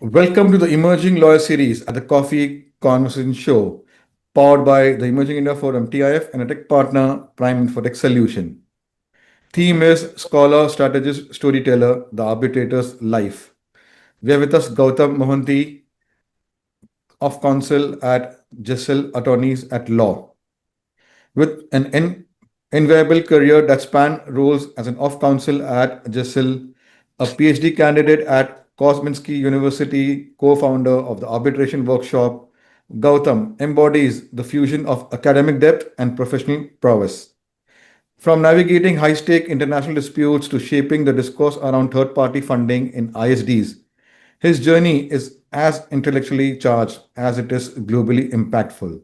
Welcome to the Emerging Lawyer series at the Coffee Conversation Show, powered by the Emerging India Forum TIF and a tech partner, Prime Infotech Solution. Theme is Scholar, Strategist, Storyteller, the Arbitrator's Life. We have with us Gautam Mohanty of Counsel at GESSEL Attorneys at Law. With an enviable career that spanned roles as an off counsel at GESSEL, a PhD candidate at Kozminski University, co-founder of the Arbitration Workshop, Gautam embodies the fusion of academic depth and professional prowess. From navigating high-stake international disputes to shaping the discourse around third-party funding in ISDs, his journey is as intellectually charged as it is globally impactful.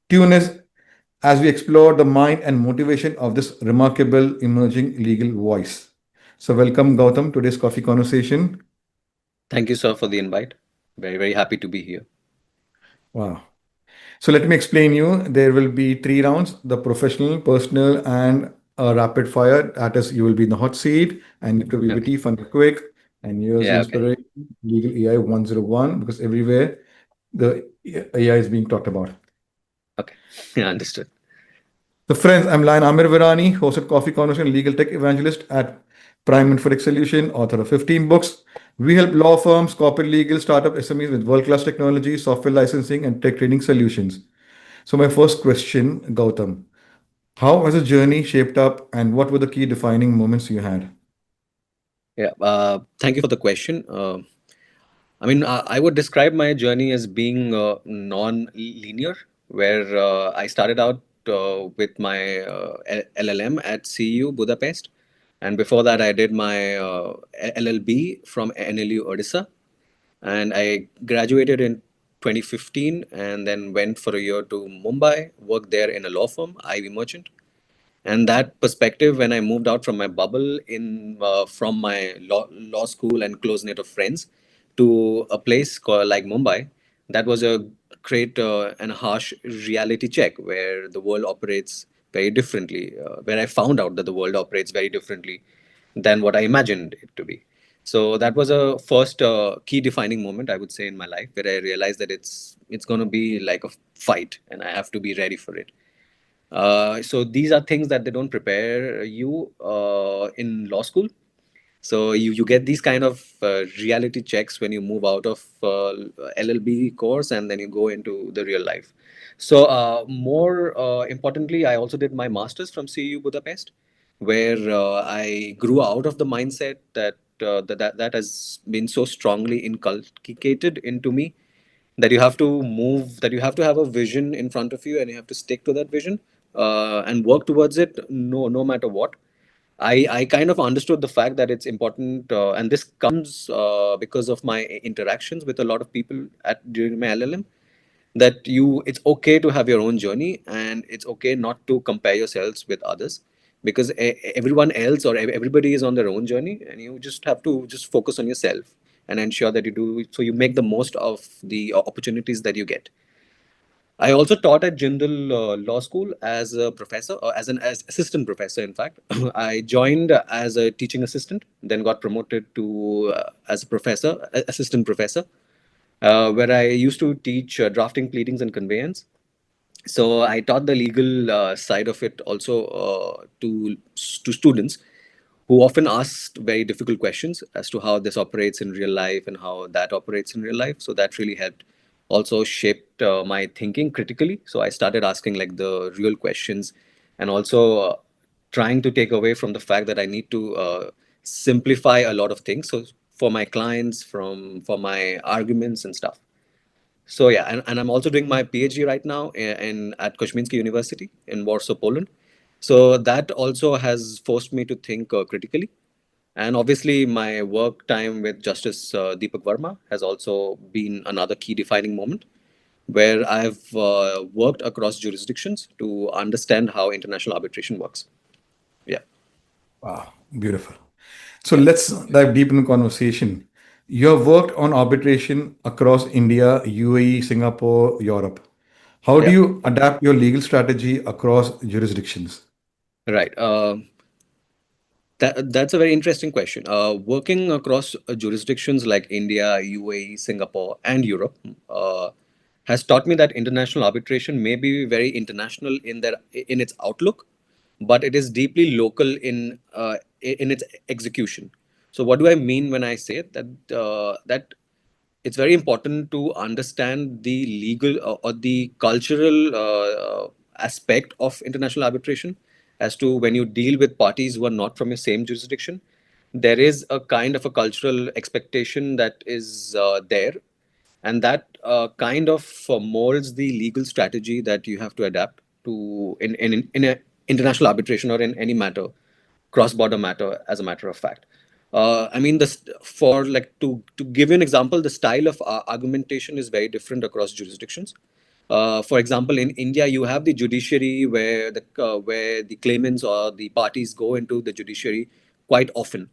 Tune is as we explore the mind and motivation of this remarkable emerging legal voice. So, welcome, Gautam, to this coffee conversation. Thank you, sir, for the invite. Very, very happy to be here. Wow. So, let me explain you. There will be three rounds: the professional, personal, and a rapid fire. That is, you will be in the hot seat and it will be Okay. witty, fun, quick. And here's the Yeah, okay. inspiration legal AI 101 because everywhere the AI is being talked about. Okay. Yeah, understood. So, friends, I'm Lion Amir Virani, host of Coffee Conversation, legal tech evangelist at Prime Infotech Solution, author of 15 books. We help law firms, corporate legal, startup SMEs with world-class technology, software licensing, and tech trading solutions. So, my first question, Gautam, how has the journey shaped up, and what were the key defining moments you had? Yeah. Thank you for the question. I would describe my journey as being non-linear, where I started out with my LLM at CEU Budapest, and before that, I did my LLB from NLU Odisha, and I graduated in 2015, and then went for a year to Mumbai, worked there in a law firm, Ivy Merchant. And that perspective, when I moved out from my bubble in from my law school and close knit of friends to a place called like Mumbai, that was a great and harsh reality check where the world operates very differently, where I found out that the world operates very differently than what I imagined it to be. So that was a first key defining moment, I would say, in my life, where I realized that it's going to be like a fight and I have to be ready for it. So these are things that they don't prepare you in law school. So you get these kind of reality checks when you move out of LLB course and then you go into the real life. So more importantly, I also did my master's from CEU Budapest, where I grew out of the mindset that has been so strongly inculcated into me, that you have to move, that you have to have a vision in front of you and you have to stick to that vision and work towards it, no matter what. I kind of understood the fact that it's important, and this comes because of my interactions with a lot of people during my LLM, that it's okay to have your own journey and it's okay not to compare yourselves with others, because everyone else or everybody is on their own journey, and you just have to just focus on yourself and ensure that you do so you make the most of the opportunities that you get. I also taught at Jindal Law School as a professor, or as assistant professor. In fact, I joined as a teaching assistant, then got promoted to as a professor, assistant professor, where I used to teach drafting, pleadings, and conveyance. So I taught the legal side of it also to students who often asked very difficult questions as to how this operates in real life and how that operates in real life. So that really helped, also shaped my thinking critically. So I started asking like the real questions, and also trying to take away from the fact that I need to simplify a lot of things. So for my clients, for my arguments and stuff. So yeah, and I'm also doing my PhD right now at Kozminski University in Warsaw, Poland. So that also has forced me to think critically. And obviously, my work time with Justice Deepak Verma has also been another key defining moment, where I've worked across jurisdictions to understand how international arbitration works. Yeah, Wow, beautiful. So, yeah, let's dive deep into conversation. You have worked on arbitration across India, UAE, Singapore, Europe. How do yeah. you adapt your legal strategy across jurisdictions? Right. That's a very interesting question. Working across jurisdictions like India, UAE, Singapore, and Europe has taught me that international arbitration may be very international in its outlook, but it is deeply local in its execution. So, what do I mean when I say that? That it's very important to understand the legal or the cultural aspect of international arbitration, as to when you deal with parties who are not from your same jurisdiction, there is a kind of a cultural expectation that is there, and that kind of molds the legal strategy that you have to adapt to in a international arbitration or in any matter, cross-border matter, as a matter of fact. I mean, for like to give you an example, the style of argumentation is very different across jurisdictions. For example, in India, you have the judiciary where the claimants or the parties go into the judiciary quite often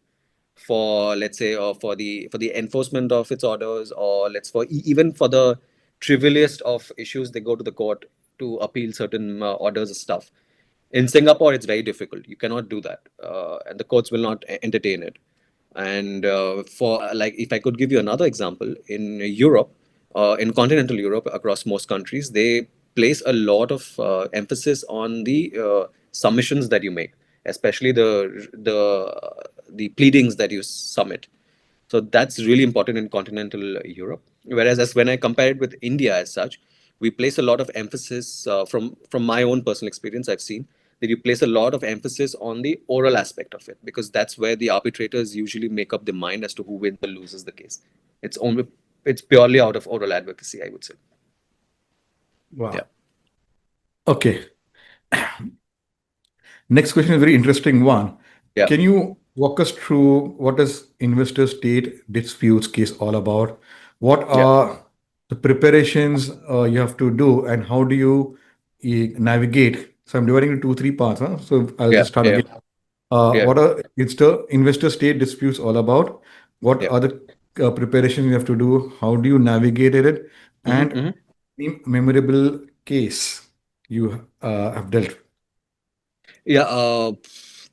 for, let's say, or for the enforcement of its orders, or even for the trivialist of issues, they go to the court to appeal certain orders and stuff. In Singapore, it's very difficult. You cannot do that, and the courts will not entertain it. And for like, if I could give you another example, in Europe, in continental Europe, across most countries, they place a lot of emphasis on the submissions that you make, especially the pleadings that you submit. So that's really important in continental Europe. Whereas, as when I compare it with India as such, we place a lot of emphasis, from my own personal experience, I've seen that you place a lot of emphasis on the oral aspect of it, because that's where the arbitrators usually make up their mind as to who wins or loses the case. It's purely out of oral advocacy, I would say. Yeah. Wow. Okay. Next question is a very interesting one. Yeah. Can you walk us through what is investor state disputes case all about? What Yeah. are the preparations you have to do, and how do you navigate? So I'm dividing into two, three parts. Huh? So I'll Yeah. just start Yeah. again. Yeah. What are investor state disputes all about? What Yeah. are the preparations you have to do? How do you navigate it? Hmm. And Hmm. any memorable case you have dealt. Yeah.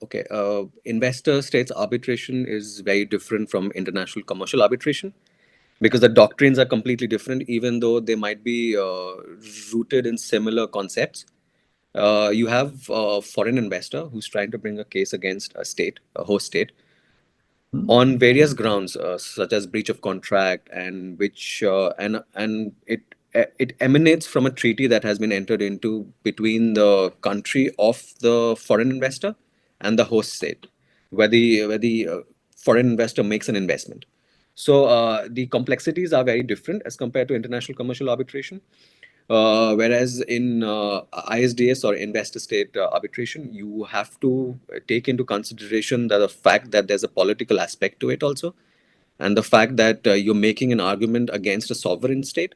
Okay. Investor states arbitration is very different from international commercial arbitration, because the doctrines are completely different, even though they might be rooted in similar concepts. You have a foreign investor who's trying to bring a case against a state, a host state, on various grounds, such as breach of contract, and which and it emanates from a treaty that has been entered into between the country of the foreign investor and the host state, where the foreign investor makes an investment. So the complexities are very different as compared to international commercial arbitration. Whereas in ISDS, or investor state arbitration, you have to take into consideration the fact that there's a political aspect to it also, and the fact that you're making an argument against a sovereign state.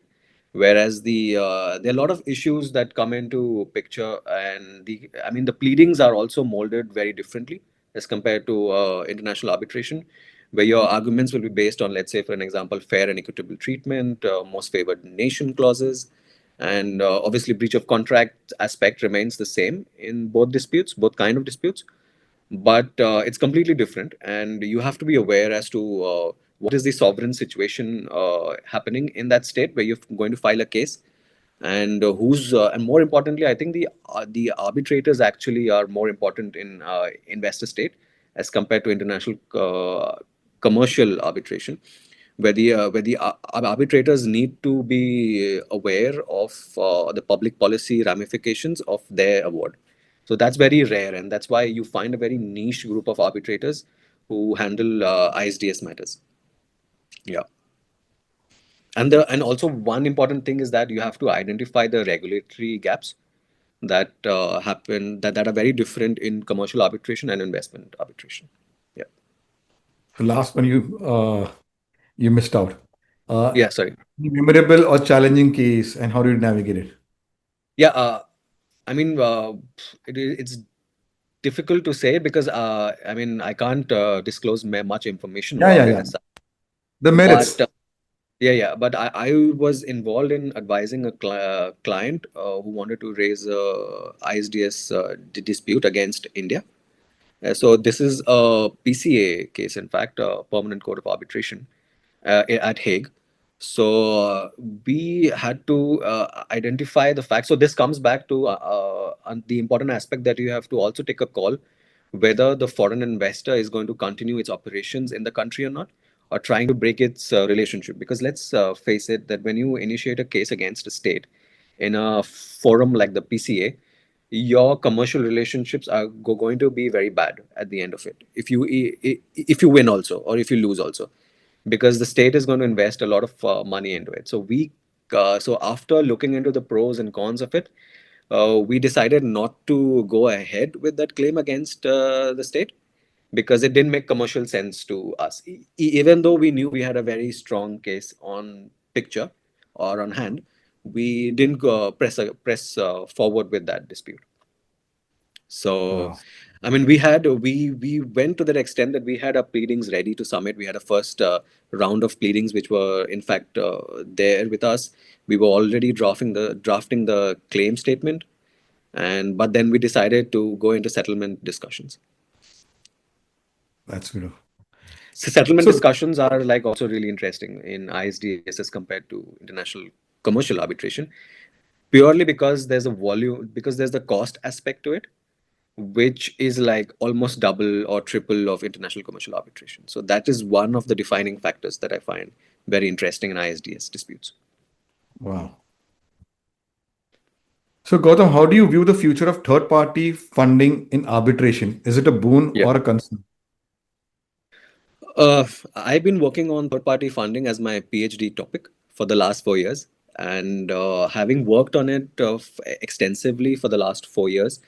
Whereas there are a lot of issues that come into picture, and I mean, the pleadings are also molded very differently as compared to international arbitration, where your arguments will be based on, let's say, for an example, fair and equitable treatment, most favored nation clauses, and obviously breach of contract aspect remains the same in both disputes, both kind of disputes, but it's completely different, and you have to be aware as to what is the sovereign situation happening in that state where you're going to file a case, and and more importantly, I think the arbitrators actually are more important in investor state as compared to international commercial arbitration, where the arbitrators need to be aware of the public policy ramifications of their award. So that's very rare, and that's why you find a very niche group of arbitrators who handle ISDS matters. Yeah. And also, one important thing is that you have to identify the regulatory gaps that that are very different in commercial arbitration and investment arbitration. Yeah. So last one you missed out. Yeah. Sorry. Any memorable or challenging case, and how do you navigate it? Yeah. I mean, it's difficult to say, because I mean, I can't disclose much information Yeah, yeah, about it yeah. as such. The But merits. yeah. But I was involved in advising a client who wanted to raise a ISDS dispute against India. So this is a PCA case, in fact, a Permanent Court of Arbitration at Hague. So we had to identify the facts. So this comes back to the important aspect that you have to also take a call whether the foreign investor is going to continue its operations in the country or not, or trying to break its relationship. Because let's face it, that when you initiate a case against a state in a forum like the PCA, your commercial relationships are going to be very bad at the end of it. If you win also, or if you lose also, because the state is going to invest a lot of money into it. So after looking into the pros and cons of it, we decided not to go ahead with that claim against the state, because it didn't make commercial sense to us. Even though we knew we had a very strong case on picture or on hand, we didn't press forward with that dispute. So, Wow. I mean, we went to that extent that we had our pleadings ready to submit. We had a first round of pleadings, which were in fact there with us. We were already drafting the claim statement, and but then we decided to go into settlement discussions. That's good. So settlement So, discussions are like also really interesting in ISDS as compared to international commercial arbitration, purely because there's a volume, because there's the cost aspect to it, which is like almost double or triple of international commercial arbitration. So that is one of the defining factors that I find very interesting in ISDS disputes. wow. So, Gautam, how do you view the future of third-party funding in arbitration? Is it a boon Yeah. or a concern? I've been working on third party funding as my PhD topic for the last 4 years. And having worked on it extensively for the last 4 years,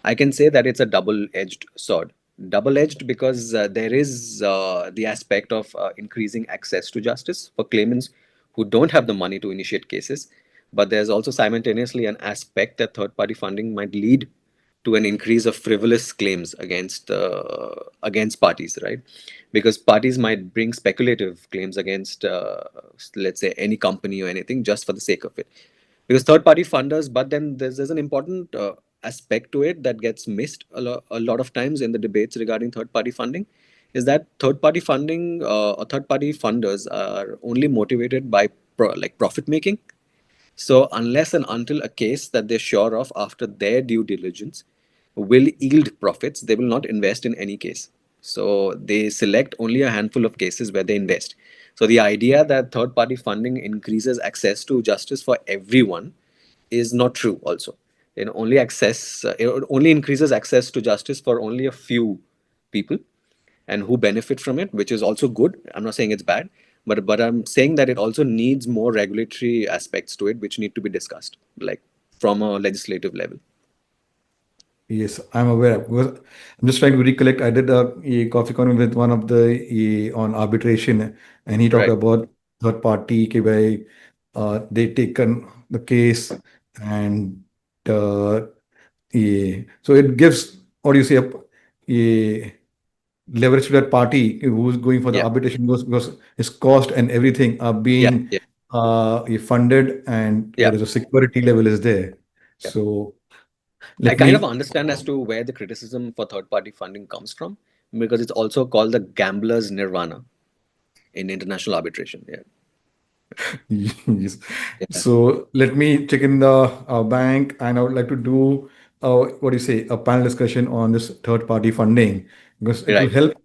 I can say that it's a double edged sword. Double edged because there is the aspect of increasing access to justice for claimants who don't have the money to initiate cases. But there's also simultaneously an aspect that third party funding might lead to an increase of frivolous claims against parties, right? Because parties might bring speculative claims against, let's say, any company or anything just for the sake of it. Because third party funders, but then there's an important aspect to it that gets missed a lot of times in the debates regarding third party funding, is that third party funding or third party funders are only motivated by like profit making. So, unless and until a case that they're sure of after their due diligence will yield profits, they will not invest in any case. So, they select only a handful of cases where they invest. So, the idea that third party funding increases access to justice for everyone is not true, also. It only increases access to justice for only a few people and who benefit from it, which is also good. I'm not saying it's bad, but I'm saying that it also needs more regulatory aspects to it, which need to be discussed, like from a legislative level. Yes, I'm aware. Because I'm just trying to recollect. I did a coffee con with one of the on arbitration, and he talked Right. about third party, कि भाई, they taken the case and uh, so it gives, what do you say, leverage to that party who's going for the Yeah. arbitration, because his cost and everything are Yeah. being Yeah. funded, and Yeah. there is a security level is there. Yeah. So I let kind of me. understand as to where the criticism for third party funding comes from, because it's also called the gambler's nirvana in international arbitration. Yeah. Yes. Yeah. So let me check in the bank, and I would like to do, what do you say, a panel discussion on this third-party funding, because it will Right. help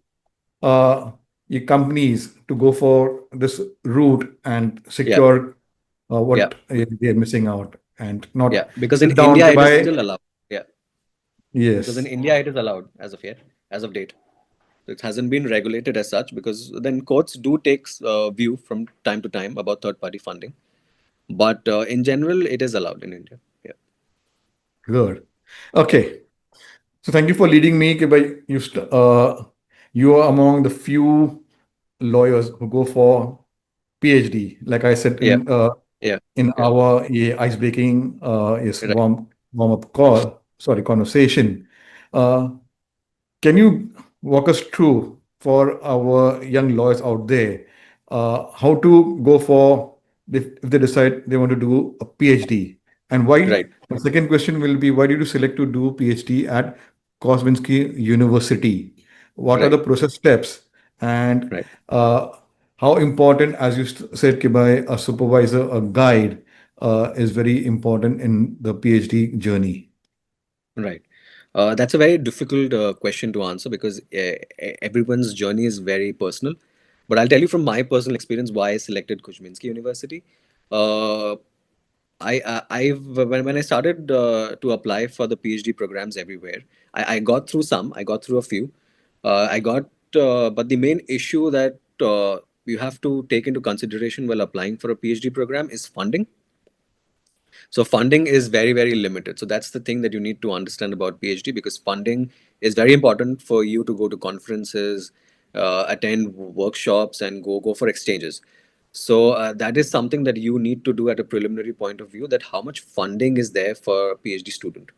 uh, your companies to go for this route and Yeah. secure Yeah. what they're missing out, and Yeah. not Because in sit down India, to it is buy. still allowed. Yeah. Because in Yes. India, it is allowed as of yet, as of date. So it hasn't been regulated as such, because then courts do take view from time to time about third party funding. But in general, it is allowed in India. Yeah. Good. Okay. So thank you for leading me. कि भाई, you are among the few lawyers who go for PhD. Like I said Yeah. Yeah. in Yeah. our ice breaking is Right. warm up call, sorry, conversation. Uh, can you walk us through, for our young lawyers out there, how to go for, if they decide they want to do a PhD, and why? Right. The second question will be, why did you select to do PhD at Kozminski University. What are the Right. process steps, and Right. uh, how important, as you said, Kibai, a supervisor, a guide is very important in the PhD journey? Right. That's a very difficult question to answer because everyone's journey is very personal. But I'll tell you from my personal experience why I selected Kozminski University. Uh, when I started to apply for the PhD programs everywhere, I got through some, I got through a few. But the main issue that you have to take into consideration while applying for a PhD program is funding. So funding is very, very limited. So that's the thing that you need to understand about PhD, because funding is very important for you to go to conferences, attend workshops, and go for exchanges. So that is something that you need to do at a preliminary point of view, that how much funding is there for a PhD student.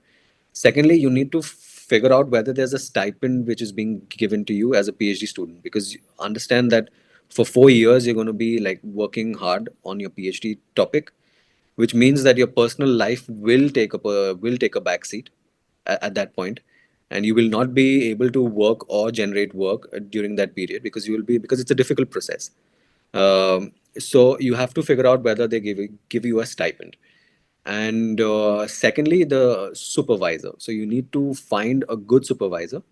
Secondly, you need to figure out whether there's a stipend which is being given to you as a PhD student, because you understand that for 4 years you're going to be like working hard on your PhD topic, which means that your personal life will take a backseat at that point, and you will not be able to work or generate work during that period, because it's a difficult process. So you have to figure out whether they give you a stipend. And secondly, the supervisor. So you need to find a good supervisor,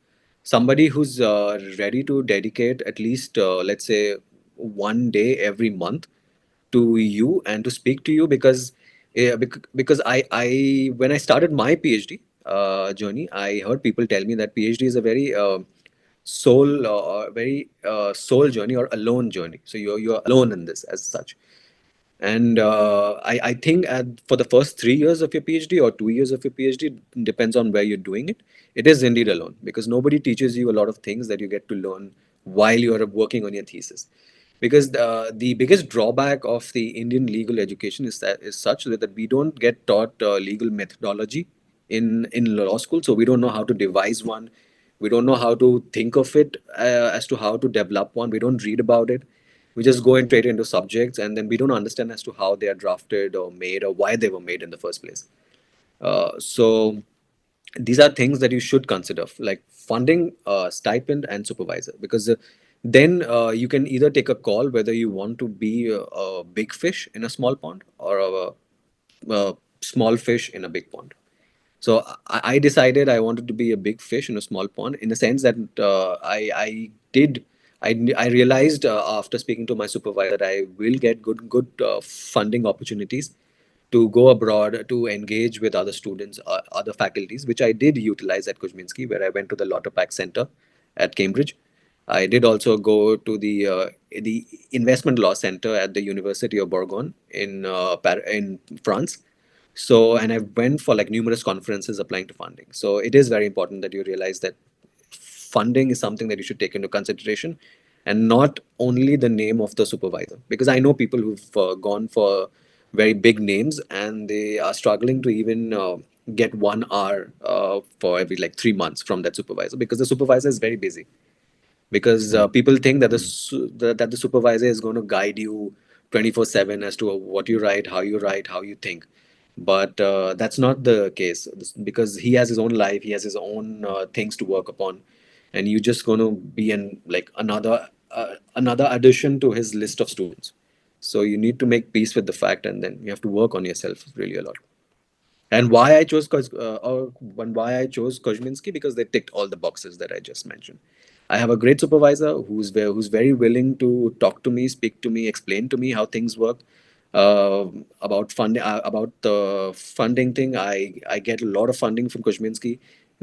somebody who's ready to dedicate at least, let's say, 1 day every month to you and to speak to you, because because I when I started my PhD journey, I heard people tell me that PhD is a very soul journey or alone journey. So you're alone in this as such. And I think for the first 3 years of your PhD or 2 years of your PhD, depends on where you're doing it, it is indeed alone, because nobody teaches you a lot of things that you get to learn while you are working on your thesis. Because the biggest drawback of the Indian legal education is such that we don't get taught legal methodology in law school. So we don't know how to devise one. We don't know how to think of it as to how to develop one. We don't read about it. We just go in straight into subjects, and then we don't understand as to how they are drafted or made or why they were made in the first place. So these are things that you should consider, like funding, stipend, and supervisor, because then you can either take a call whether you want to be a big fish in a small pond, or a small fish in a big pond. So I decided I wanted to be a big fish in a small pond, in the sense that I realized after speaking to my supervisor that I will get good funding opportunities to go abroad to engage with other students, other faculties, which I did utilize at Kozminski, where I went to the Lottopack Center at Cambridge. I did also go to the Investment Law Center at the University of Bourgogne in France. So, and I went for like numerous conferences applying to funding. So it is very important that you realize that funding is something that you should take into consideration, and not only the name of the supervisor. Because I know people who've gone for very big names, and they are struggling to even get 1 hour for every like 3 months from that supervisor, because the supervisor is very busy. Because people think that the supervisor is going to guide you 24/7 as to what you write, how you think. But that's not the case, because he has his own life, he has his own things to work upon, and you're just going to be in like another addition to his list of students. So you need to make peace with the fact, and then you have to work on yourself really a lot. And why I chose Kozminski, because they ticked all the boxes that I just mentioned. I have a great supervisor who's very willing to talk to me, speak to me, explain to me how things work. About funding, about the funding thing, I get a lot of funding from Kozminski,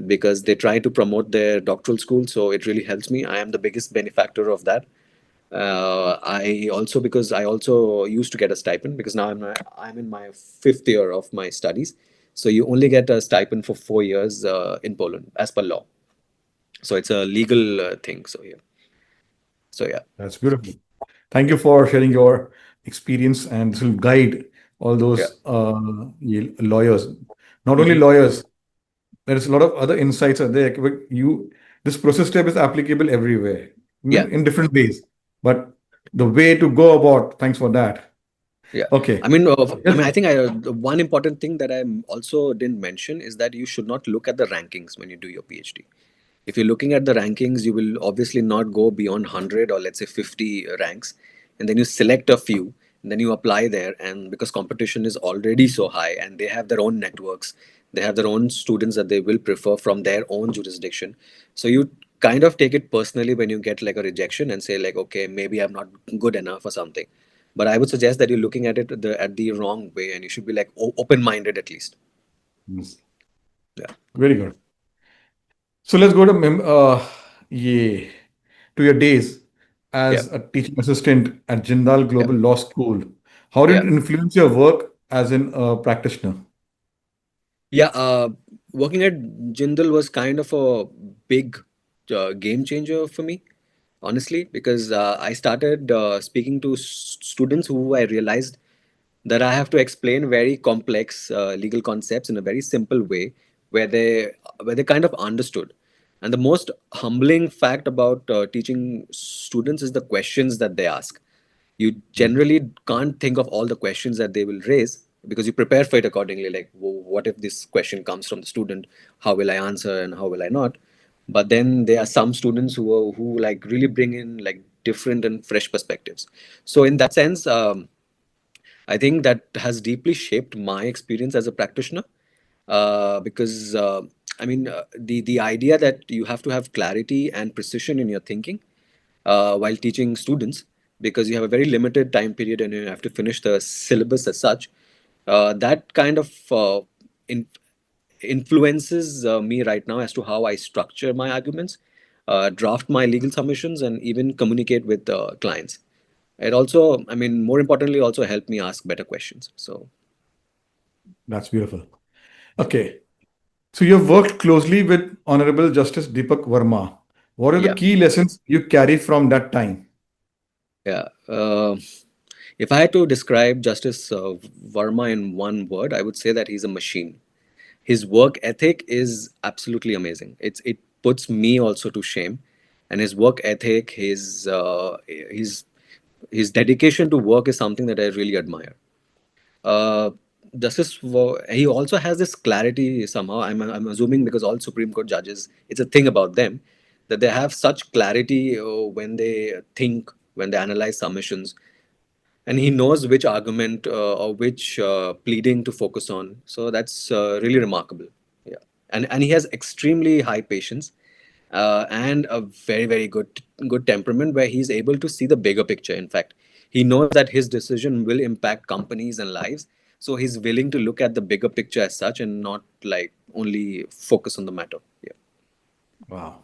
because they try to promote their doctoral school, so it really helps me. I am the biggest benefactor of that. Because I also used to get a stipend, because now I'm in my fifth year of my studies. So you only get a stipend for 4 years in Poland as per law. So it's a legal thing. So yeah. So yeah. That's beautiful. Thank you for sharing your experience, and this will guide all Yeah. those lawyers. Not only Hmm. lawyers, there's a lot of other insights are there. But this process step is applicable everywhere, Yeah. in different ways. But the way to go about, thanks for that. Yeah. Okay. I Yes. think the one important thing that I also didn't mention is that you should not look at the rankings when you do your PhD. If you're looking at the rankings, you will obviously not go beyond 100 or let's say 50 ranks, and then you select a few, and then you apply there. And because competition is already so high, and they have their own networks, they have their own students that they will prefer from their own jurisdiction. So you kind of take it personally when you get like a rejection and say like, okay, maybe I'm not good enough or something. But I would suggest that you're looking at it at the wrong way, and you should be like open-minded at least. Yes. Yeah. Very good. So let's go to yeah, to your days Yeah. as a teaching assistant at Jindal Yeah. Global Law School. How did Yeah. it influence your work as in a practitioner? Yeah, working at Jindal was kind of a big game changer for me, honestly, because I started speaking to students who I realized that I have to explain very complex legal concepts in a very simple way, where they kind of understood. And the most humbling fact about teaching students is the questions that they ask. You generally can't think of all the questions that they will raise because you prepare for it accordingly. Like, what if this question comes from the student? How will I answer and how will I not? But then there are some students who like really bring in like different and fresh perspectives. So in that sense, I think that has deeply shaped my experience as a practitioner because the idea that you have to have clarity and precision in your thinking while teaching students because you have a very limited time period and you have to finish the syllabus as such. That kind of in, influences me right now as to how I structure my arguments, draft my legal submissions, and even communicate with clients. It also, more importantly, also helped me ask better questions. So, That's beautiful. yeah, Okay. So you've worked closely with Honorable Justice Deepak Verma. What are the yeah, key lessons you carry from that time? yeah. If I had to describe Justice Verma in one word, I would say that he's a machine. His work ethic is absolutely amazing. It puts me also to shame, and his work ethic, his dedication to work is something that I really admire. Uh, he also has this clarity somehow. I'm assuming because all Supreme Court judges, it's a thing about them that they have such clarity when they think, when they analyze submissions, and he knows which argument or which pleading to focus on. So that's really remarkable. Yeah, and he has extremely high patience and a very good temperament where he's able to see the bigger picture. In fact, he knows that his decision will impact companies and lives, so he's willing to look at the bigger picture as such and not like only focus on the matter. Yeah, Wow.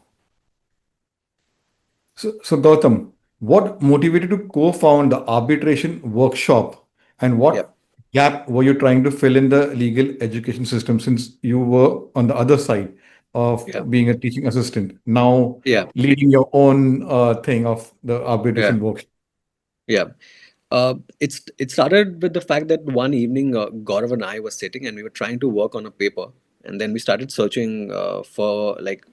So Gautam, what motivated you to co-found the arbitration workshop, and yeah, what gap were you trying to fill in the legal education system since you were on the other side of yeah, being a teaching assistant, now yeah, leading your own thing of the yeah, arbitration workshop? yeah. It started with the fact that one evening Gaurav and I were sitting and we were trying to work on a paper, and then we started searching for like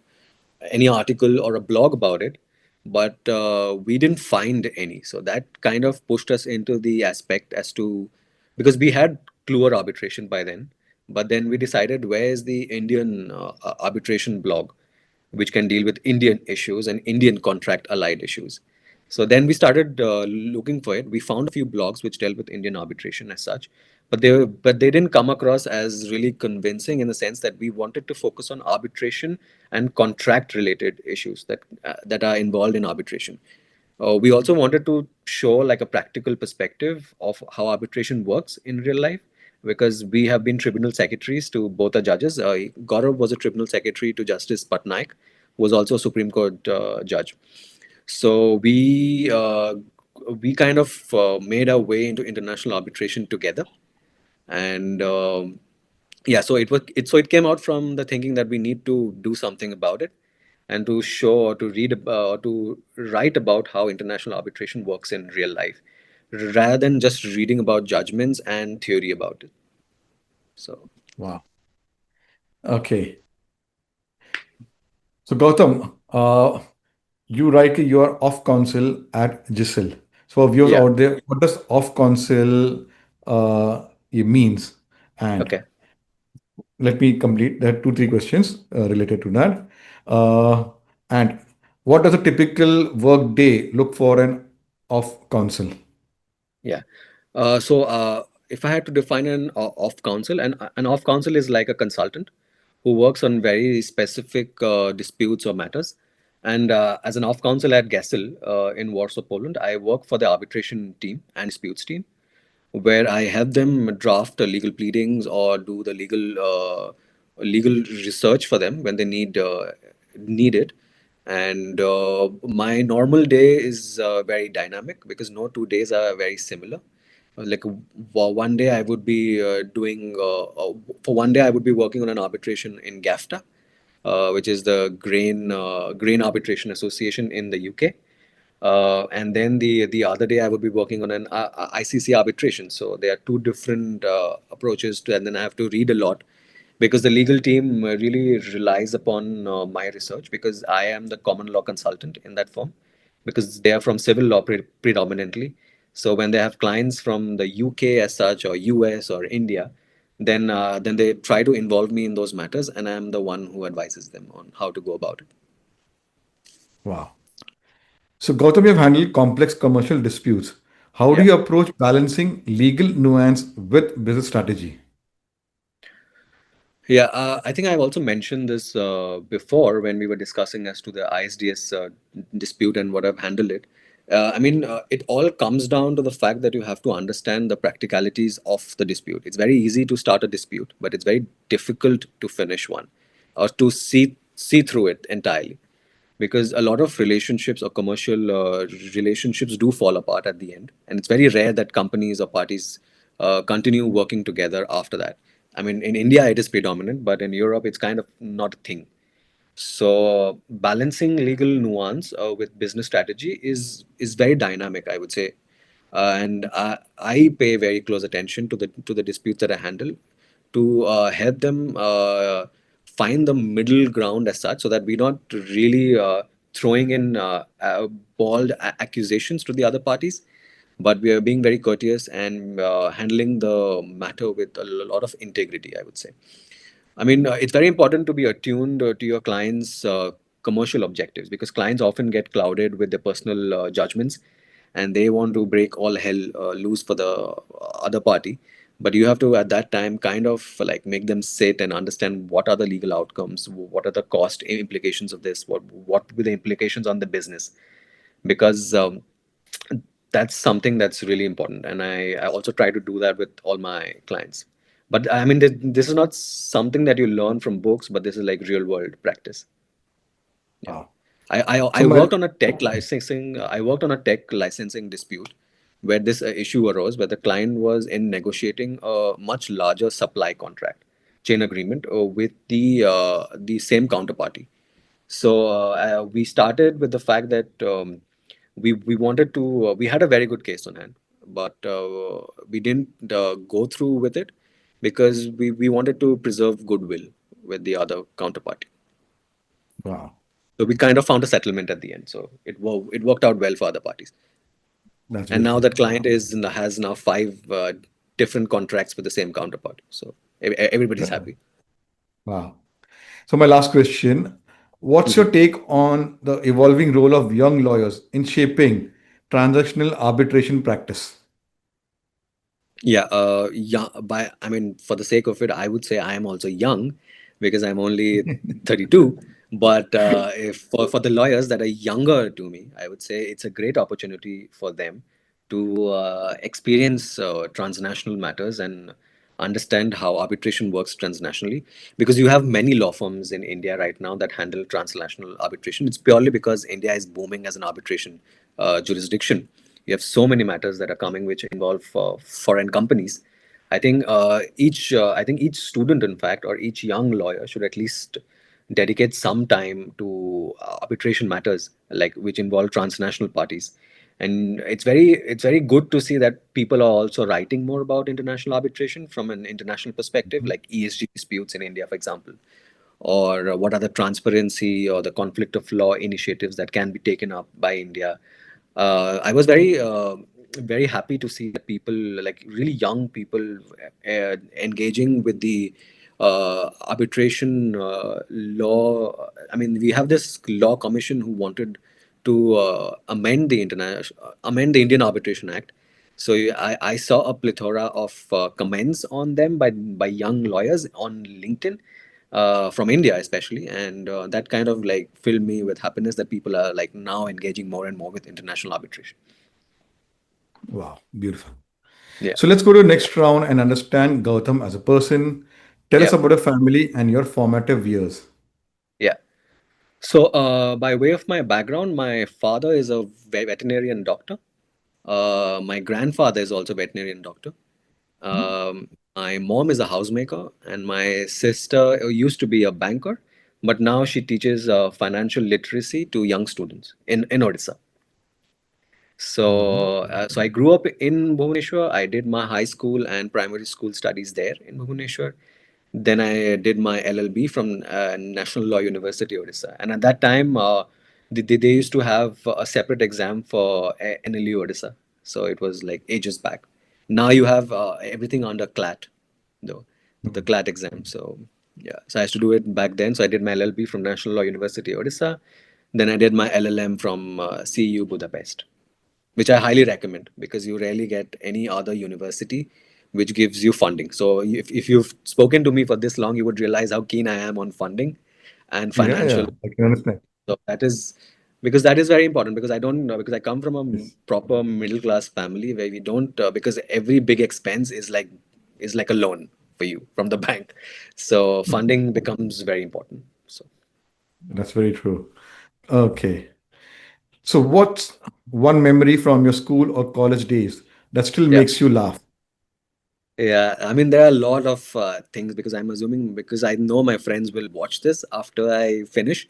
any article or a blog about it, but we didn't find any. So that kind of pushed us into the aspect as to because we had Kluwer arbitration by then, but then we decided where is the Indian arbitration blog which can deal with Indian issues and Indian contract allied issues. So then we started looking for it. We found a few blogs which dealt with Indian arbitration as such, but they didn't come across as really convincing in the sense that we wanted to focus on arbitration and contract related issues that are involved in arbitration. We also wanted to show like a practical perspective of how arbitration works in real life because we have been tribunal secretaries to both the judges. Gaurav was a tribunal secretary to Justice Patnaik, who was also a Supreme Court judge. So we kind of made our way into international arbitration together, and yeah, so it came out from the thinking that we need to do something about it and to show or to read or to write about how international arbitration works in real life rather than just reading about judgments and theory about it. So Wow. Okay. So Gautam, you write you are off counsel at GESSEL. So for viewers yeah, out there, what does off counsel it means. And Okay. let me complete that two, three questions related to that. And what does a typical work day look for an off counsel? Yeah. So if I had to define off counsel, an off counsel is like a consultant who works on very specific disputes or matters. And as an off counsel at GESSEL in Warsaw, Poland, I work for the arbitration team and disputes team, where I help them draft legal pleadings or do the legal research for them when they need it. And my normal day is very dynamic because no 2 days are very similar. Like one day I would be for one day I would be working on an arbitration in GAFTA, which is the Grain Arbitration Association in the UK. And then the other day I would be working on an ICC arbitration. So there are two different approaches to, and then I have to read a lot because the legal team really relies upon my research because I am the common law consultant in that firm because they are from civil law predominantly. So when they have clients from the UK as such or US or India, then they try to involve me in those matters, and I am the one who advises them on how to go about it. Wow. So, Gautam, you have handled complex commercial disputes. How do Yeah. you approach balancing legal nuance with business strategy? Yeah, I think I've also mentioned this before when we were discussing as to the ISDS dispute and what I've handled it. It all comes down to the fact that you have to understand the practicalities of the dispute. It's very easy to start a dispute, but it's very difficult to finish one or to see through it entirely, because a lot of relationships or commercial relationships do fall apart at the end, and it's very rare that companies or parties continue working together after that. I mean, in India it is predominant, but in Europe it's kind of not a thing. So balancing legal nuance with business strategy is very dynamic, I would say, and I pay very close attention to the disputes that I handle to help them find the middle ground as such, so that we're not really throwing in bald accusations to the other parties, but we are being very courteous and handling the matter with a lot of integrity, I would say. It's very important to be attuned to your clients' commercial objectives, because clients often get clouded with their personal judgments, and they want to break all hell loose for the other party. But you have to, at that time, kind of like make them sit and understand what are the legal outcomes, what are the cost implications of this, what will be the implications on the business, because that's something that's really important, and I also try to do that with all my clients. But this is not something that you learn from books, but this is like real world practice. Yeah. Wow. I So, my worked on a tech licensing. I worked on a tech licensing dispute where this issue arose, where the client was in negotiating a much larger supply contract chain agreement with the same counterparty. So we started with the fact that we wanted to. We had a very good case on hand, but we didn't go through with it because we wanted to preserve goodwill with the other counterparty. wow, So we kind of found a settlement at the end. So it worked out well for other parties. that's And now beautiful. that client has now five different contracts with the same counterparty. So everybody's That- happy. Wow. So, my last question, what's your Mhm. take on the evolving role of young lawyers in shaping transactional arbitration practice? Yeah. For the sake of it, I would say I am also young because I'm only 32. But if for the lawyers that are younger to me, I would say it's a great opportunity for them to experience transnational matters and understand how arbitration works transnationally. Because you have many law firms in India right now that handle transnational arbitration. It's purely because India is booming as an arbitration jurisdiction. You have so many matters that are coming which involve foreign companies. I think each student, in fact, or each young lawyer should at least dedicate some time to arbitration matters, like which involve transnational parties. And it's very good to see that people are also writing more about international arbitration from an international perspective, Mhm. like ESG disputes in India, for example, or what are the transparency or the conflict of law initiatives that can be taken up by India. I was very very happy to see that people, like really young people, engaging with the arbitration law. I mean, we have this law commission who wanted to amend the Indian Arbitration Act. So I saw a plethora of comments on them by young lawyers on LinkedIn, from India especially, and that kind of like filled me with happiness that people are like now engaging more and more with international arbitration. Wow, beautiful. Yeah, So let's go to the next round and understand Gautam as a person. Tell us yeah, about your family and your formative years. yeah. So, by way of my background, my father is a veterinarian doctor. My grandfather is also a veterinarian doctor. My mom is a housemaker, and my sister used to be a banker, but now she teaches financial literacy to young students in Odisha. Mhm. So I grew up in Bhubaneswar. I did my high school and primary school studies there in Bhubaneswar. Then I did my LLB from National Law University, Odisha. And at that time, they used to have a separate exam for NLU Odisha. So it was like ages back. Now you have everything under CLAT, though, the Mhm. CLAT exam. So yeah, so I used to do it back then. So I did my LLB from National Law University, Odisha. Then I did my LLM from CU Budapest, which I highly recommend because you rarely get any other university which gives you funding. So if you've spoken to me for this long, you would realize how keen I am on funding and Yeah, financial. yeah, I can understand. So that is because that is very important because I don't because I come from a Yes. proper middle class family where we don't because every big expense is like a loan for you from the bank. So funding becomes very important. So That's very true. Okay. So what's one memory from your school or college days that still yeah. makes you laugh? Yeah, I mean, there are a lot of things because I'm assuming because I know my friends will watch this after I finish,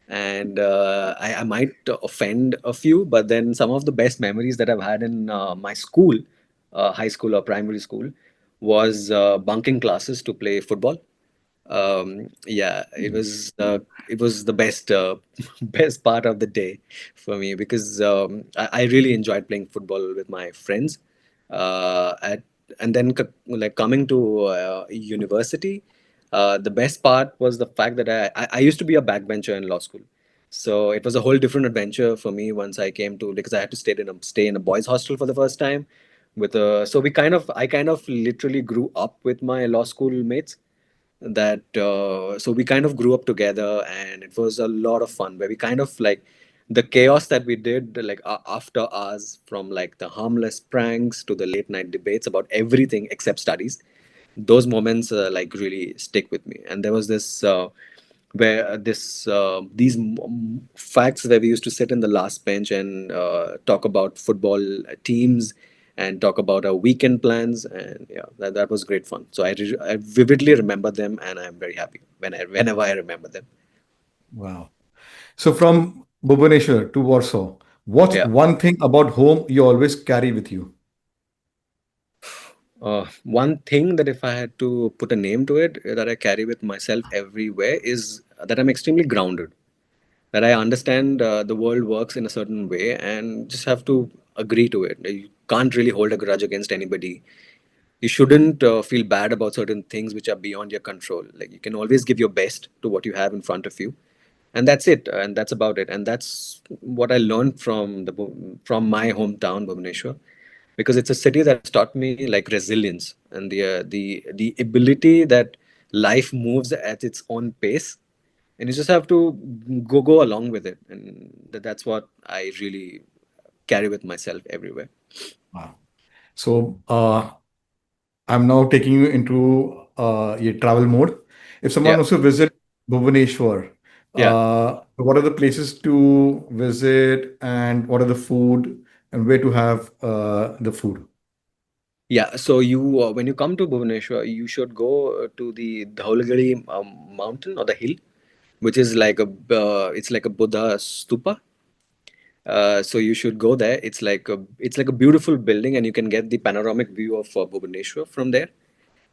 and I might offend a few, but then some of the best memories that I've had in my school, high school or primary school, was bunking classes to play football. Yeah, it was the best best part of the day for me because I really enjoyed playing football with my friends. At and then like coming to university, the best part was the fact that I used to be a backbencher in law school, so it was a whole different adventure for me once I came to because I had to stay in a boys' hostel for the first time. With so we kind of I kind of literally grew up with my law school mates that so we kind of grew up together and it was a lot of fun where we kind of like the chaos that we did like after hours from like the harmless pranks to the late night debates about everything except studies, those moments like really stick with me. And there was this where this these facts where we used to sit in the last bench and talk about football teams and talk about our weekend plans, and yeah, that was great fun. So I vividly remember them and I'm very happy whenever I remember them. Wow. So from Bhubaneswar to Warsaw, what's Yeah. one thing about home you always carry with you? One thing that if I had to put a name to it that I carry with myself everywhere is that I'm extremely grounded, that I understand the world works in a certain way and just have to agree to it. You can't really hold a grudge against anybody. You shouldn't feel bad about certain things which are beyond your control. Like you can always give your best to what you have in front of you, and that's it, and that's about it. And that's what I learned from from my hometown, Bhubaneswar, because it's a city that has taught me like resilience and the ability that life moves at its own pace and you just have to go along with it, and that's what I really carry with myself everywhere. Wow. So I'm now taking you into your travel mode. If someone Yeah, wants to visit Bhubaneswar, yeah, what are the places to visit and what are the food and where to have the food? yeah. So you when you come to Bhubaneswar, you should go to the Dhaulagiri mountain or the hill, which is like it's like a Buddha stupa. So you should go there. It's like a beautiful building, and you can get the panoramic view of Bhubaneswar from there.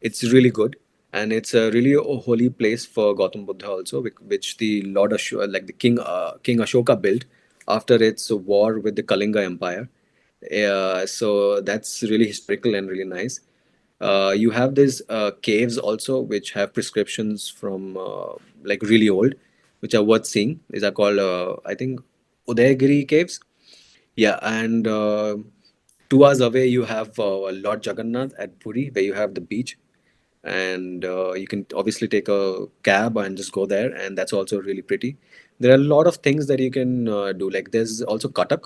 It's really good, and it's a really holy place for Gautam Buddha also, which the Lord Ashoka, like the King Ashoka built after its war with the Kalinga Empire. So that's really historical and really nice. You have these caves also, which have prescriptions from like really old, which are worth seeing. These are called, I think, Udaygiri caves. Yeah, and 2 hours away you have Lord Jagannath at Puri, where you have the beach, and you can obviously take a cab and just go there, and that's also really pretty. There are a lot of things that you can do. Like there's also Cuttack,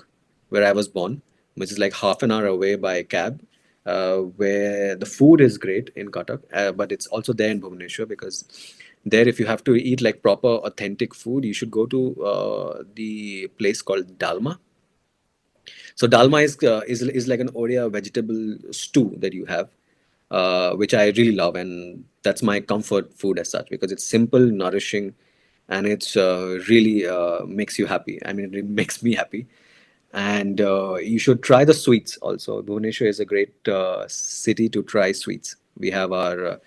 where I was born, which is like half an hour away by cab, where the food is great in Cuttack, but it's also there in Bhubaneswar, because there, if you have to eat like proper authentic food, you should go to the place called Dalma. So dalma is like an Odia vegetable stew that you have, which I really love, and that's my comfort food as such, because it's simple, nourishing, and it's really makes you happy. I mean, it makes me happy. And you should try the sweets also. Bhubaneswar is a great city to try sweets. We have our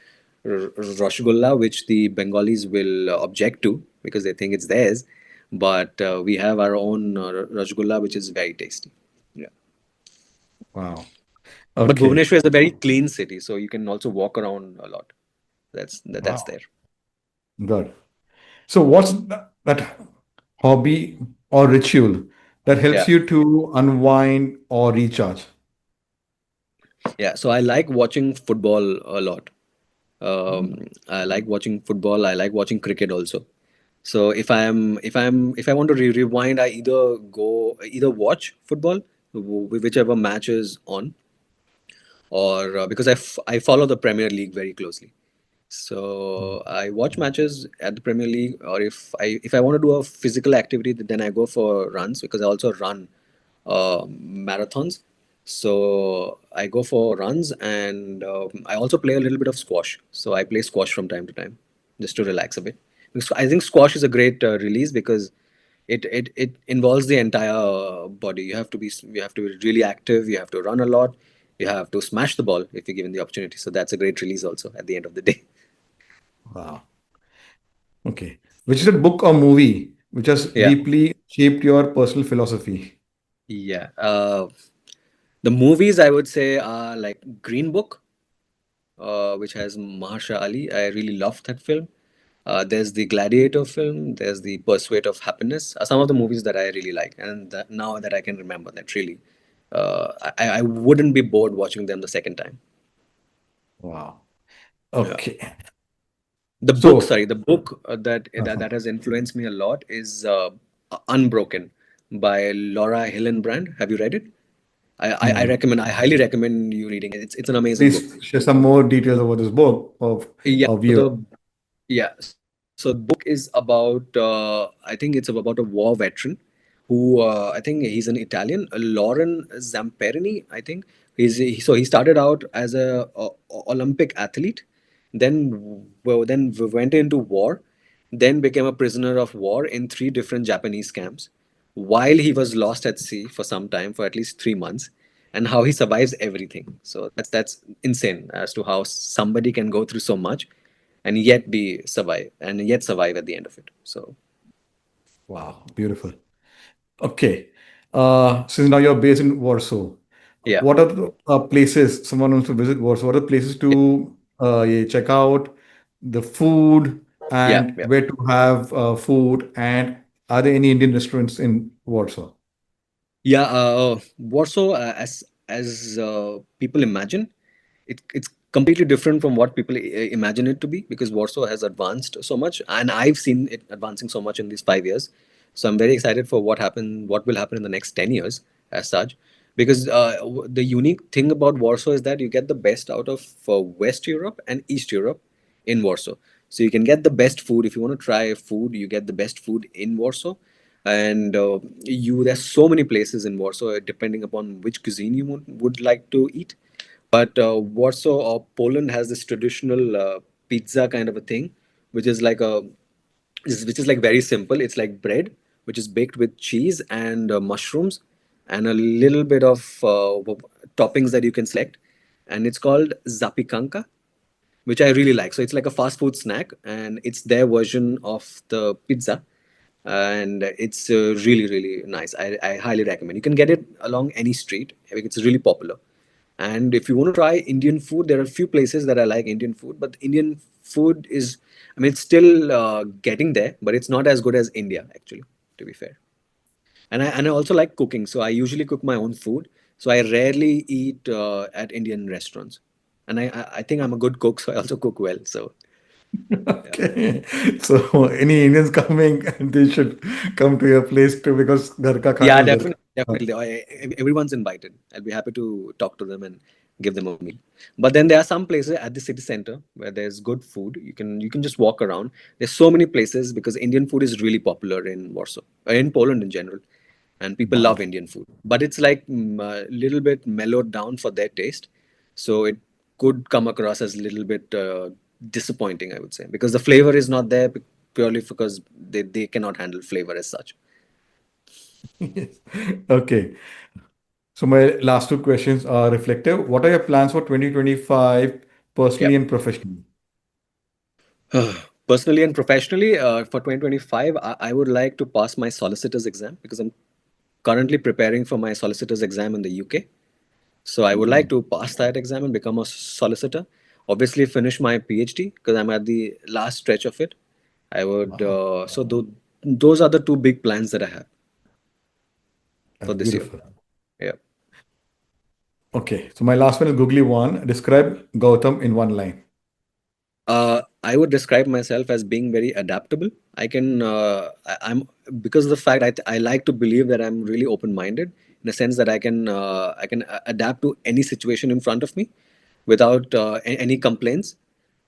Rasgulla, which the Bengalis will object to because they think it's theirs, but we have our own Rasgulla, which is very tasty. Yeah. Wow. But Okay. Bhubaneswar is a very clean city, so you can also walk around a lot. That's Wow. there. Good. So, what's that hobby or ritual that helps Yeah, you to unwind or recharge? yeah. So I like watching football a lot. I like watching football. I like watching cricket also. So if I want to rewind, I either watch football, whichever match is on, or because I follow the Premier League very closely. So I watch matches at the Premier League, or if I want to do a physical activity, then I go for runs, because I also run marathons. So I go for runs, and I also play a little bit of squash. So I play squash from time to time, just to relax a bit. Because I think squash is a great release, because it involves the entire body. You have to be really active. You have to run a lot. You have to smash the ball if you're given the opportunity. So that's a great release also at the end of the day. Wow. Okay. Which is a book or movie which has Yeah, deeply shaped your personal philosophy? yeah. The movies I would say are like Green Book, which has Mahershala Ali. I really loved that film. There's the Gladiator film. There's the Pursuit of Happiness. Are some of the movies that I really like, and that now that I can remember, that really, I wouldn't be bored watching them the second time. Wow. Yeah. Okay. The book, So, sorry, the book that uh-huh. has influenced me a lot is Unbroken by Laura Hillenbrand. Have you read it? I No. recommend. I highly recommend you reading it. It's an amazing book. Please share some more details about this book of Yeah. our So viewer. the book is about I think it's about a war veteran who I think he's an Italian, Lauren Zamperini. I think so he started out as a Olympic athlete, then went into war, then became a prisoner of war in three different Japanese camps, while he was lost at sea for some time, for at least 3 months, and how he survives everything. So that's insane as to how somebody can go through so much and yet survive at the end of it. So Wow. Beautiful. Okay. Since now you're based in Warsaw, yeah, what are the places someone wants to visit Warsaw? What are the places yeah, to yeah, check out the food yeah, and yeah. where to have food? And are there any Indian restaurants in Warsaw? Yeah, Warsaw, as people imagine, it's completely different from what people imagine it to be, because Warsaw has advanced so much, and I've seen it advancing so much in these 5 years. So I'm very excited for what will happen in the next 10 years, as such, because the unique thing about Warsaw is that you get the best out of West Europe and East Europe in Warsaw. So you can get the best food. If you want to try food, you get the best food in Warsaw, and you there's so many places in Warsaw, depending upon which cuisine you would like to eat. But Warsaw or Poland has this traditional pizza kind of a thing, which is like which is like very simple. It's like bread, which is baked with cheese and mushrooms, and a little bit of toppings that you can select, and it's called zapikanka, which I really like. So it's like a fast food snack, and it's their version of the pizza. and it's really nice. I highly recommend. You can get it along any street. I mean, it's really popular. And if you want to try Indian food, there are a few places that I like Indian food, but Indian food is, I mean, it's still getting there, but it's not as good as India, actually, to be fair. And I also like cooking, so I usually cook my own food. So I rarely eat at Indian restaurants, and I think I'm a good cook, so I also cook well. So yeah. Okay. So any Indians coming, they should come to your place too because घर का Yeah, खाना घर definitely, का. definitely. Everyone's invited. I'll be happy to talk to them and give them a meal. But then there are some places at the city center where there's good food. You can just walk around. There's so many places because Indian food is really popular in Warsaw, in Poland in general, and people love Wow. Indian food. But it's like a little bit mellowed down for their taste, so it could come across as a little bit disappointing, I would say, because the flavor is not there purely because they cannot handle flavor as such. Yes. Okay. So my last two questions are reflective. What are your plans for 2025 Yeah. personally and professionally? Personally and professionally, for 2025, I would like to pass my solicitor's exam because I'm currently preparing for my solicitor's exam in the UK. So I would like Hmm. to pass that exam and become a solicitor. Obviously, finish my PhD because I'm at the last stretch of it. I would, Wow. those are the two big plans that I have That's for this year. beautiful. Yeah. Okay. So my last one is googly one. Describe Gautam in one line. I would describe myself as being very adaptable. I'm because of the fact I like to believe that I'm really open-minded in the sense that I can adapt to any situation in front of me without any complaints,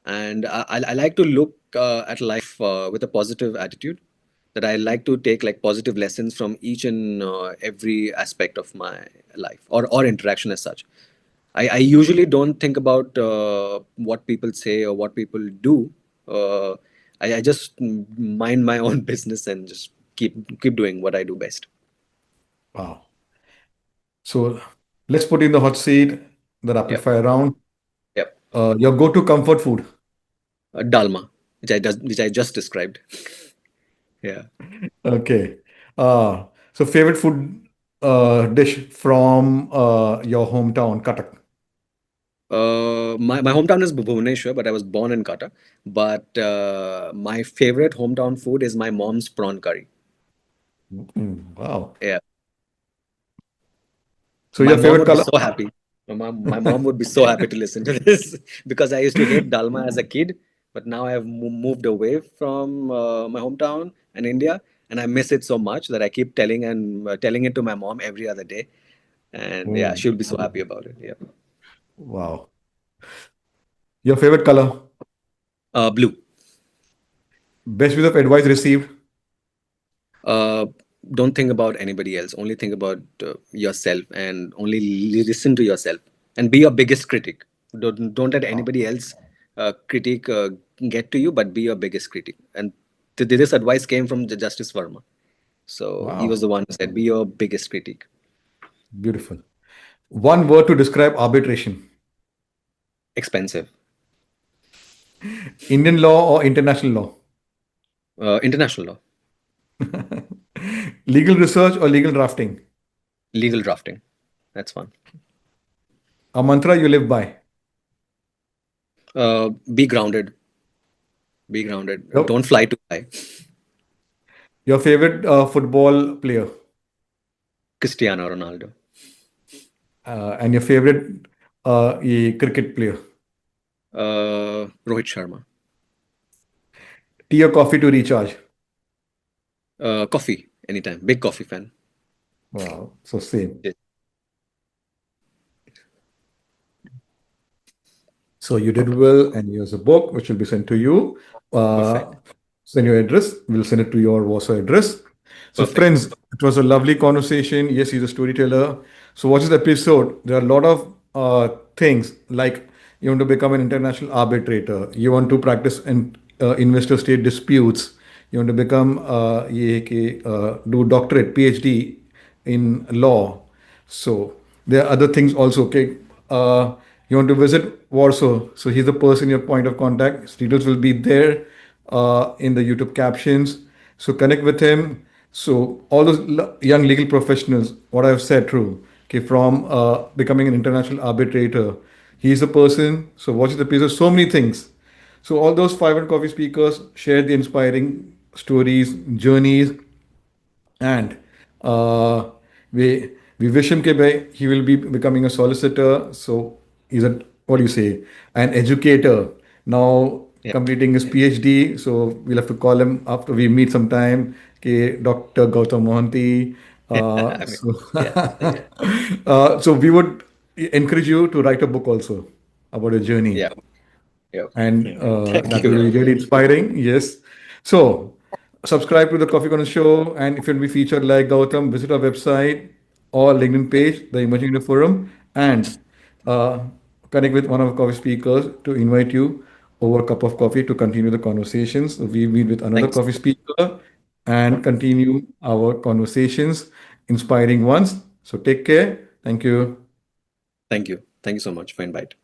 and I like to look at life with a positive attitude. That I like to take like positive lessons from each and every aspect of my life or interaction as such. I usually don't think about what people say or what people do. Uh, I just mind my own business and just keep doing what I do best. Wow. So let's put in the hot seat, the rapid Yep, fire round. yep. Your go-to comfort food. Dalma, which I just described. Yeah. Okay. So favorite food dish from your hometown, Cuttack. My hometown is Bhubaneswar, but I was born in Qatar. But my favorite hometown food is my mom's prawn curry. Wow. Yeah. So My your mom favorite would be color? so happy. My mom would be so happy to listen to this because I used to hate dalma as a kid, but now I have moved away from my hometown and India, and I miss it so much that I keep telling it to my mom every other day, and yeah, Mm, she'll be so happy about it. Yeah. wow. Your favorite color? Blue. Best piece of advice received? Uh, don't think about anybody else. Only think about yourself, and only listen to yourself, and be your biggest critic. Don't let Wow. anybody else critique get to you, but be your biggest critic. And this advice came from Justice Verma. So he was Wow. the one who said, "Be your biggest critic." Beautiful. One word to describe arbitration. Expensive. Indian law or international law? International law. Legal research or legal drafting? Legal drafting. That's fun. A mantra you live by? Be grounded. Be grounded. Your, Don't fly too high. your favorite football player? Cristiano Ronaldo. And your favorite cricket player? Rohit Sharma. Tea or coffee to recharge? Coffee. Anytime. Big coffee fan. Wow. So same. Yes. So you did well, and here's a book which will be sent to you. Perfect. Send your address. We'll send it to your Warsaw address. So, Perfect. friends, it was a lovely conversation. Yes, he's a storyteller. So, watch this episode. There are a lot of things like you want to become an international arbitrator, you want to practice in investor state disputes, you want to become do doctorate, PhD in law. So there are other things also. Okay, you want to visit Warsaw, so he's the person, your point of contact. His details will be there in the YouTube captions. So connect with him. So all those young legal professionals, what I've said, true. Okay, from becoming an international arbitrator, he's a person. So watch the piece of so many things. So all those 500 coffee speakers share the inspiring stories, journeys, and uh, we wish him ke he will be becoming a solicitor. So he's a, what do you say, an educator now, Yeah. completing his PhD. So we'll have to call him after we meet sometime. Okay, Dr. Gautam Mohanty. I mean, So yeah. so we would encourage you to write a book also about your journey, Yeah. Yeah. and Thank that will you. be really inspiring. Yes. So, subscribe to the Coffee Corner Show, and if you want to be featured like Gautam, visit our website or LinkedIn page, the Emerging India Forum, and uh, connect with one of our coffee speakers to invite you over a cup of coffee to continue the conversations. So we meet with another Thanks. coffee speaker and continue our conversations, inspiring ones. So take care. Thank you. Thank you. Thank you so much for invite.